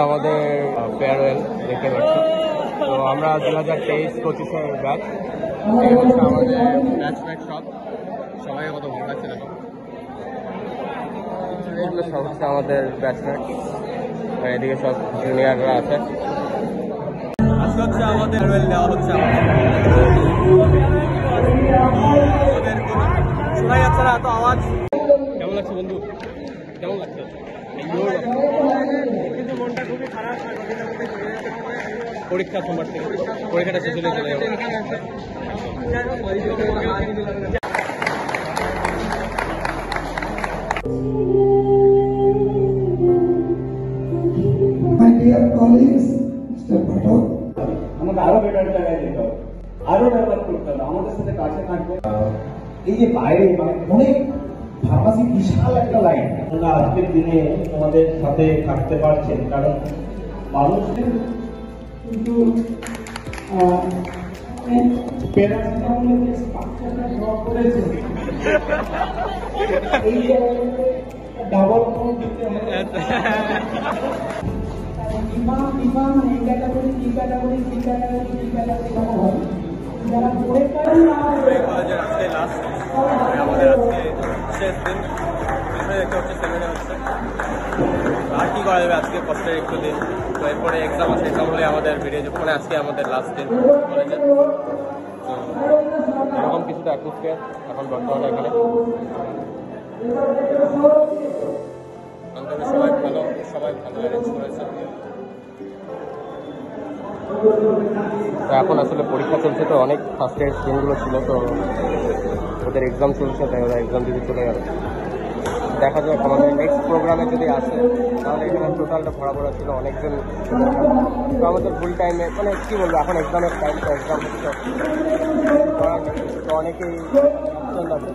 আমাদের ফেয়ারওয়েল দেখতে পাচ্ছি। তো আমরা 2023-25 ব্যাচ, আমাদের ব্যাচমেট সব সবাই কত ভালো লাগছে দেখো। এগুলো সব হচ্ছে আমাদের ব্যাচমেট, এদিকে সব জুনিয়ররা আছে। আজকে হচ্ছে আমাদের ফেয়ারওয়েল দেওয়া হচ্ছে। শোনা যাচ্ছে না এত আওয়াজ। কেমন লাগছে বন্ধু, কেমন লাগছে? কিন্তু মনটা খুবই খারাপ। পরীক্ষা সোমবার থেকে, পরীক্ষাটা শেষ হলে চলে যাবে। আমাকে আরো বেটার জায়গায় যেতে হবে, আরো ডেভেলপ করতে হবে, আমাদের সাথে কাছে থাকবে। এই যে বাইরে মানে অনেক ফার্মাসি বিশাল একটা লাইন, আপনারা আজকের দিনে তোমাদের সাথে থাকতে পারছেন কারণ মানুষের কিন্তু প্যারাসিটামলের স্ট্রাকচারটা ড্র করেছে, এই ডাবল কোড দিতে হবে। যারা পড়ে কলেজের আজকে লাস্ট, আমাদের আজকে শেষ দিন, দেখতে হচ্ছে সেমিনার হচ্ছে। আর কি করা যাবে, আজকে কষ্টের একটু দিন, তো এরপরে এক্সাম আছে, এক্সাম হলে আমাদের বেরিয়ে যাবে। মানে আজকে আমাদের লাস্ট দিন কলেজের, এরকম কিছুটা অ্যাটমসফিয়ার এখন বর্তমানে এখানে। সবাই ভালো, সবাই ভালো অ্যারেঞ্জ করেছে। তো এখন আসলে পরীক্ষা চলছে, তো অনেক ফার্স্টের দিনগুলো ছিল, তো ওদের এক্সাম চলছে, তাই ওরা এক্সাম দিতে চলে গেল। দেখা যাক আমাদের নেক্সট প্রোগ্রামে যদি আসে, তাহলে এখানে টোটালটা ভরা ভরা ছিল অনেকজন। তো আমাদের ফুল টাইমে মানে কী বলবো, এখন এক্সামের টাইম, তো এক্সাম হচ্ছে, তো অনেকেই অপশন আছে।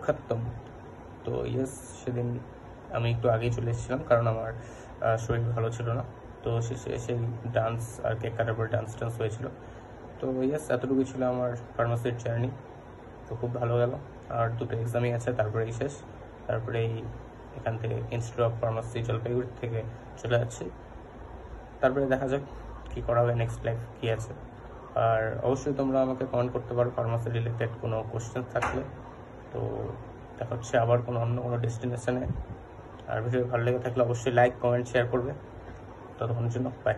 খতম। তো ইয়েস, সেদিন আমি একটু আগেই চলে এসেছিলাম কারণ আমার শরীর ভালো ছিল না। তো শেষে এসে ডান্স আর কেক কাটার পরে ডান্স হয়েছিল। তো ইয়েস, এতটুকুই ছিল আমার ফার্মাসির জার্নি। তো খুব ভালো গেল। আর দুটো এক্সামই আছে, তারপরেই শেষ। তারপরেই এখান থেকে ইনস্টিটিউট অফ ফার্মাসি জলপাইগুড়ি থেকে চলে যাচ্ছি। তারপরে দেখা যাক কী করা হবে, নেক্সট লাইফ কী আছে। আর অবশ্যই তোমরা আমাকে কমেন্ট করতে পারো ফার্মাসি রিলেটেড কোনো কোশ্চেন থাকলে। তো দেখা হচ্ছে আবার অন্য কোনো ডেস্টিনেশনে। আর ভিডিও ভালো লেগে থাকলে অবশ্যই লাইক, কমেন্ট, শেয়ার করবে। ততক্ষণের জন্য বাই।